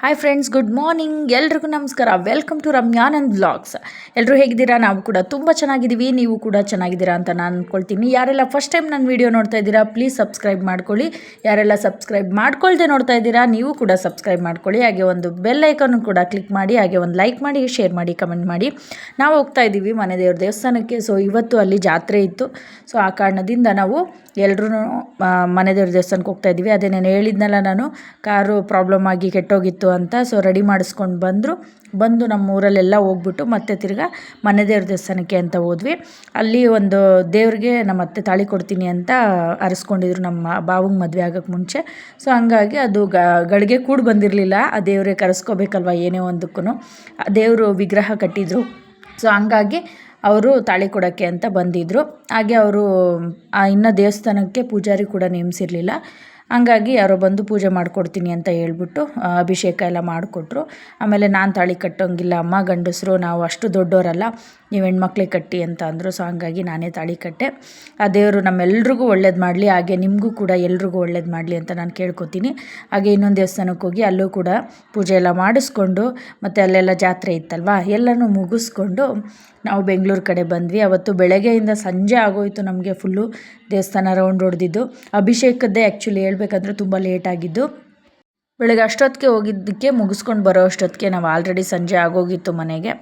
Hi friends, good morning. ಎಲ್ರಿಗೂ ನಮಸ್ಕಾರ. Welcome to Ramyanand vlogs. ಎಲ್ಲರೂ ಹೇಗಿದ್ದೀರಾ? ನಾವು ಕೂಡ ತುಂಬ ಚೆನ್ನಾಗಿದ್ದೀವಿ. ನೀವು ಕೂಡ ಚೆನ್ನಾಗಿದ್ದೀರಾ ಅಂತ ನಾನು ಅಂದ್ಕೊಳ್ತೀನಿ. ಯಾರೆಲ್ಲ ಫಸ್ಟ್ ಟೈಮ್ ನನ್ನ ವೀಡಿಯೋ ನೋಡ್ತಾ ಇದ್ದೀರಾ, ಪ್ಲೀಸ್ ಸಬ್ಸ್ಕ್ರೈಬ್ ಮಾಡ್ಕೊಳ್ಳಿ. ಯಾರೆಲ್ಲ ಸಬ್ಸ್ಕ್ರೈಬ್ ಮಾಡ್ಕೊಳ್ದೆ ನೋಡ್ತಾ ಇದ್ದೀರಾ, ನೀವು ಕೂಡ ಸಬ್ಸ್ಕ್ರೈಬ್ ಮಾಡ್ಕೊಳ್ಳಿ. ಹಾಗೆ ಒಂದು ಬೆಲ್ ಐಕಾನ್ ಕೂಡ ಕ್ಲಿಕ್ ಮಾಡಿ, ಹಾಗೆ ಒಂದು ಲೈಕ್ ಮಾಡಿ, ಶೇರ್ ಮಾಡಿ, ಕಮೆಂಟ್ ಮಾಡಿ. ನಾವು ಹೋಗ್ತಾ ಇದ್ದೀವಿ ಮನೆ ದೇವ್ರ ದೇವಸ್ಥಾನಕ್ಕೆ. ಸೊ ಇವತ್ತು ಅಲ್ಲಿ ಜಾತ್ರೆ ಇತ್ತು. ಸೊ ಆ ಕಾರಣದಿಂದ ನಾವು ಎಲ್ಲರೂ ಮನೆ ದೇವ್ರ ದೇವಸ್ಥಾನಕ್ಕೆ ಹೋಗ್ತಾ ಇದ್ದೀವಿ. ಅದೇ ನಾನು ಹೇಳಿದ್ನಲ್ಲ, ನಾನು ಕಾರು ಪ್ರಾಬ್ಲಮ್ ಆಗಿ ಕೆಟ್ಟೋಗಿತ್ತು ಅಂತ. ಸೊ ರೆಡಿ ಮಾಡಿಸ್ಕೊಂಡು ಬಂದು ನಮ್ಮ ಊರಲ್ಲೆಲ್ಲ ಹೋಗ್ಬಿಟ್ಟು ಮತ್ತೆ ತಿರ್ಗಾ ಮನೆ ದೇವ್ರ ದೇವಸ್ಥಾನಕ್ಕೆ ಅಂತ ಹೋದ್ವಿ. ಅಲ್ಲಿ ಒಂದು ದೇವ್ರಿಗೆ ನಮ್ಮ ಅತ್ತೆ ತಾಳಿ ಕೊಡ್ತೀನಿ ಅಂತ ಅರಸ್ಕೊಂಡಿದ್ರು, ನಮ್ಮ ಬಾವಂಗೆ ಮದುವೆ ಆಗೋಕ್ಕೆ ಮುಂಚೆ. ಸೊ ಹಂಗಾಗಿ ಅದು ಗಳಿಗೆ ಕೂಡ ಬಂದಿರಲಿಲ್ಲ. ಆ ದೇವ್ರಿಗೆ ಕರೆಸ್ಕೋಬೇಕಲ್ವ ಏನೇ ಒಂದಕ್ಕೂ. ಆ ದೇವರು ವಿಗ್ರಹ ಕಟ್ಟಿದ್ರು. ಸೊ ಹಂಗಾಗಿ ಅವರು ತಾಳಿ ಕೊಡೋಕ್ಕೆ ಅಂತ ಬಂದಿದ್ದರು. ಹಾಗೆ ಅವರು ಇನ್ನು ದೇವಸ್ಥಾನಕ್ಕೆ ಪೂಜಾರಿ ಕೂಡ ನೇಮಿಸಿರಲಿಲ್ಲ. ಹಂಗಾಗಿ ಯಾರೋ ಬಂದು ಪೂಜೆ ಮಾಡಿಕೊಡ್ತೀನಿ ಅಂತ ಹೇಳ್ಬಿಟ್ಟು ಅಭಿಷೇಕ ಎಲ್ಲ ಮಾಡಿಕೊಟ್ರು. ಆಮೇಲೆ ನಾನು ತಾಳಿ ಕಟ್ಟೋಂಗಿಲ್ಲ ಅಮ್ಮ, ಗಂಡಸರು ನಾವು ಅಷ್ಟು ದೊಡ್ಡವರಲ್ಲ, ನೀವು ಹೆಣ್ಮಕ್ಳಿಗೆ ಕಟ್ಟಿ ಅಂತ ಅಂದರು. ಸೊ ಹಂಗಾಗಿ ನಾನೇ ತಾಳಿ ಕಟ್ಟೆ. ಆ ದೇವರು ನಮ್ಮೆಲ್ರಿಗೂ ಒಳ್ಳೇದು ಮಾಡಲಿ, ಹಾಗೆ ನಿಮಗೂ ಕೂಡ ಎಲ್ರಿಗೂ ಒಳ್ಳೇದು ಮಾಡಲಿ ಅಂತ ನಾನು ಕೇಳ್ಕೊತೀನಿ. ಹಾಗೆ ಇನ್ನೊಂದು ದೇವಸ್ಥಾನಕ್ಕೆ ಹೋಗಿ ಅಲ್ಲೂ ಕೂಡ ಪೂಜೆ ಎಲ್ಲ ಮಾಡಿಸ್ಕೊಂಡು, ಮತ್ತು ಅಲ್ಲೆಲ್ಲ ಜಾತ್ರೆ ಇತ್ತಲ್ವ, ಎಲ್ಲನೂ ಮುಗಿಸ್ಕೊಂಡು ನಾವು ಬೆಂಗಳೂರು ಕಡೆ ಬಂದ್ವಿ. ಅವತ್ತು ಬೆಳಗ್ಗೆಯಿಂದ ಸಂಜೆ ಆಗೋಯಿತು ನಮಗೆ. ಫುಲ್ಲು ದೇವಸ್ಥಾನ ರೌಂಡ್ ಹೊಡೆದಿದ್ದು. ಅಭಿಷೇಕದ್ದೇ ಆ್ಯಕ್ಚುಲಿ ಹೇಳ್ಬೇಕಂದ್ರೆ ತುಂಬ ಲೇಟಾಗಿದ್ದು. ಬೆಳಗ್ಗೆ ಅಷ್ಟೊತ್ತಿಗೆ ಹೋಗಿದ್ದಕ್ಕೆ ಮುಗಿಸ್ಕೊಂಡು ಬರೋ ಅಷ್ಟೊತ್ತಿಗೆ ನಾವು ಆಲ್ರೆಡಿ ಸಂಜೆ ಆಗೋಗಿತ್ತು ಮನೆಗೆ.